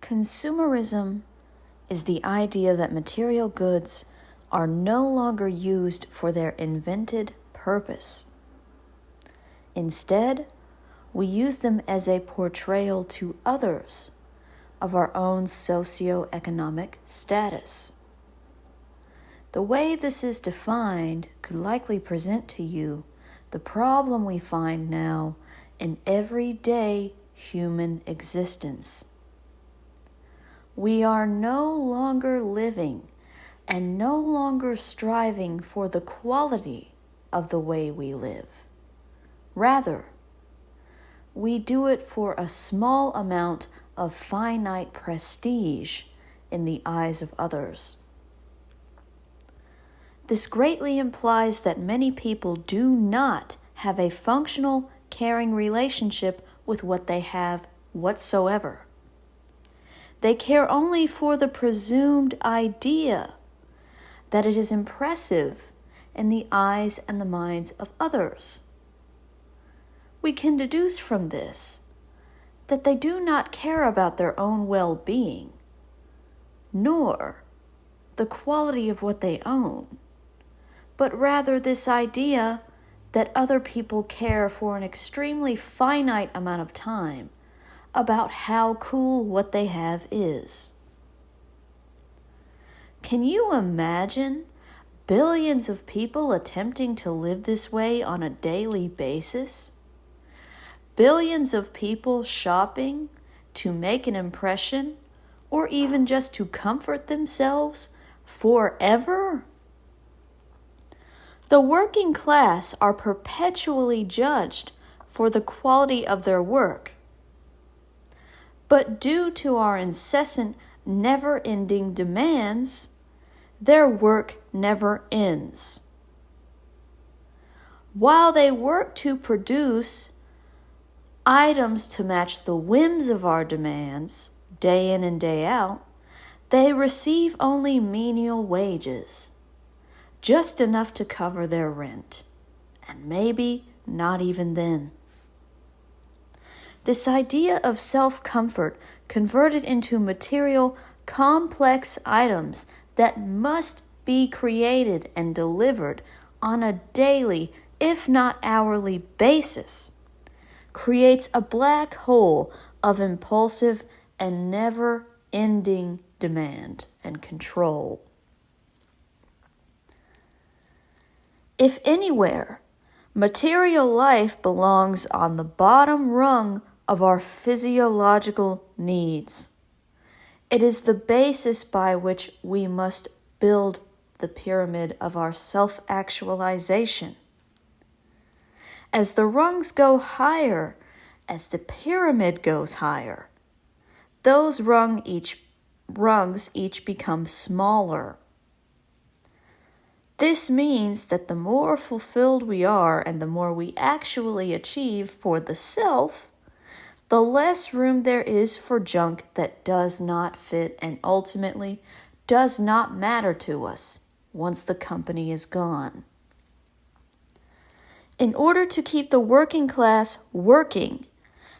Consumerism is the idea that material goods are no longer used for their invented purpose. Instead, we use them as a portrayal to others of our own socioeconomic status. The way this is defined could likely present to you the problem we find now in everyday human existence. We are no longer living and no longer striving for the quality of the way we live. Rather, we do it for a small amount of finite prestige in the eyes of others. This greatly implies that many people do not have a functional, caring relationship with what they have whatsoever. They care only for the presumed idea that it is impressive in the eyes and the minds of others. We can deduce from this that they do not care about their own well-being, nor the quality of what they own, but rather this idea that other people care for an extremely finite amount of time about how cool what they have is. Can you imagine billions of people attempting to live this way on a daily basis? Billions of people shopping to make an impression or even just to comfort themselves forever? The working class are perpetually judged for the quality of their work. But due to our incessant, never-ending demands, their work never ends. While they work to produce items to match the whims of our demands, day in and day out, they receive only menial wages, just enough to cover their rent, and maybe not even then. This idea of self-comfort converted into material, complex items that must be created and delivered on a daily, if not hourly basis, creates a black hole of impulsive and never-ending demand and control. If anywhere, material life belongs on the bottom rung of our physiological needs. It is the basis by which we must build the pyramid of our self-actualization. As the rungs go higher, as the pyramid goes higher, those rungs each become smaller. This means that the more fulfilled we are and the more we actually achieve for the self, the less room there is for junk that does not fit and ultimately does not matter to us once the company is gone. In order to keep the working class working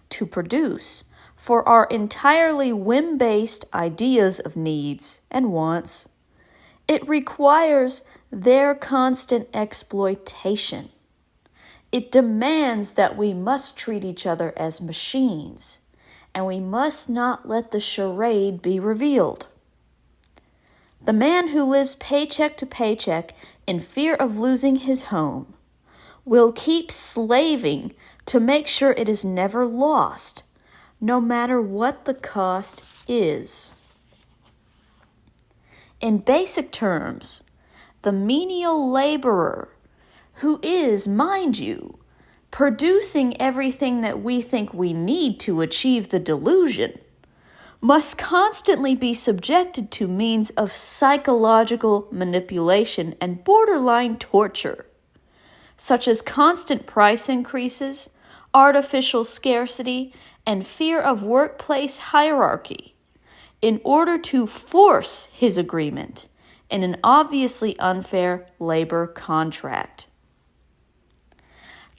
to produce for our entirely whim-based ideas of needs and wants, it requires their constant exploitation. It demands that we must treat each other as machines, and we must not let the charade be revealed. The man who lives paycheck to paycheck in fear of losing his home will keep slaving to make sure it is never lost, no matter what the cost is. In basic terms, the menial laborer, who is, mind you, producing everything that we think we need to achieve the delusion, must constantly be subjected to means of psychological manipulation and borderline torture, such as constant price increases, artificial scarcity, and fear of workplace hierarchy, in order to force his agreement in an obviously unfair labor contract.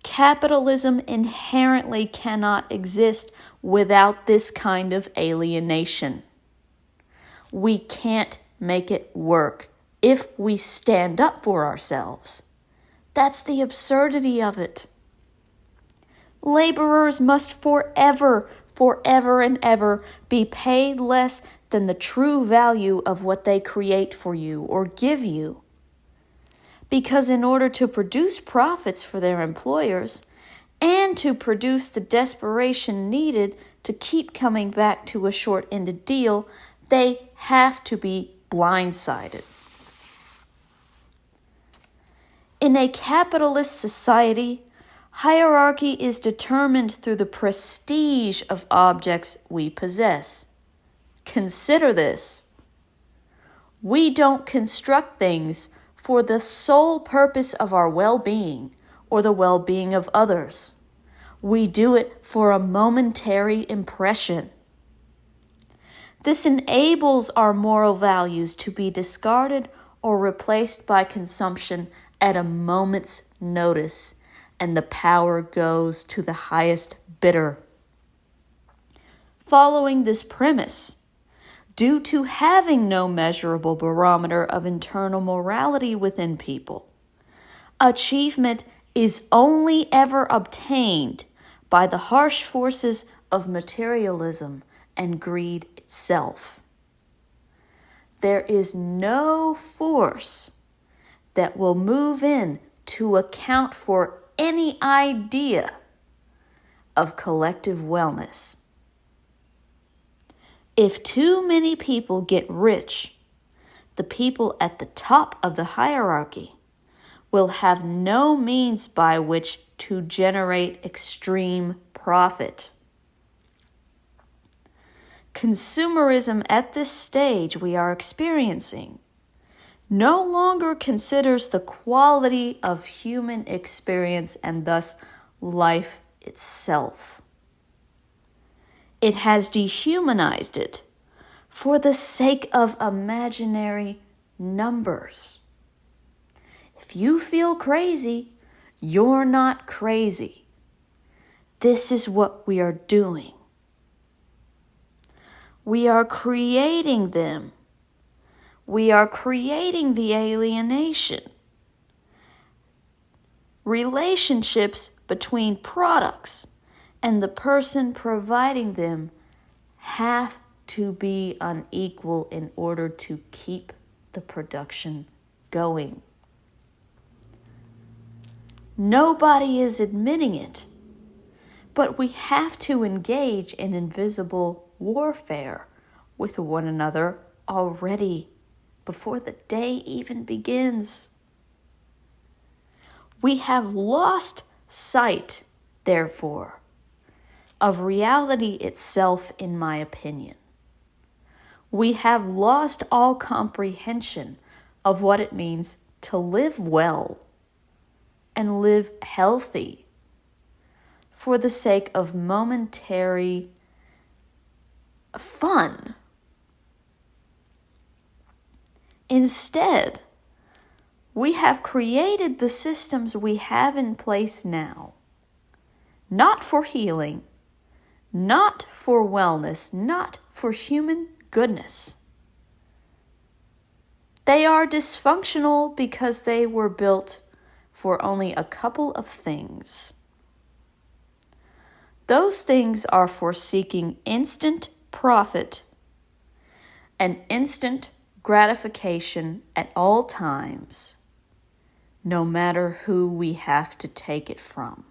Capitalism inherently cannot exist without this kind of alienation. we can't make it work if we stand up for ourselves. That's the absurdity of it. Laborers must forever and ever be paid less than the true value of what they create for you or give you. Because in order to produce profits for their employers and to produce the desperation needed to keep coming back to a short-ended deal, they have to be blindsided. In a capitalist society, hierarchy is determined through the prestige of objects we possess. Consider this. We don't construct things for the sole purpose of our well-being or the well-being of others. We do it for a momentary impression. This enables our moral values to be discarded or replaced by consumption at a moment's notice, and the power goes to the highest bidder. Following this premise, due to having no measurable barometer of internal morality within people, achievement is only ever obtained by the harsh forces of materialism and greed itself. There is no force that will move in to account for any idea of collective wellness. If too many people get rich, the people at the top of the hierarchy will have no means by which to generate extreme profit. Consumerism at this stage we are experiencing no longer considers the quality of human experience and thus life itself. It has dehumanized it for the sake of imaginary numbers. If you feel crazy, you're not crazy. This is what we are doing. We are creating them. We are creating the alienation. Relationships between products and the person providing them have to be unequal in order to keep the production going. Nobody is admitting it, but we have to engage in invisible warfare with one another already before the day even begins. We have lost sight, therefore, of reality itself, in my opinion. We have lost all comprehension of what it means to live well and live healthy for the sake of momentary fun. Instead, we have created the systems we have in place now, not for healing, not for wellness, not for human goodness. They are dysfunctional because they were built for only a couple of things. Those things are for seeking instant profit and instant gratification at all times, no matter who we have to take it from.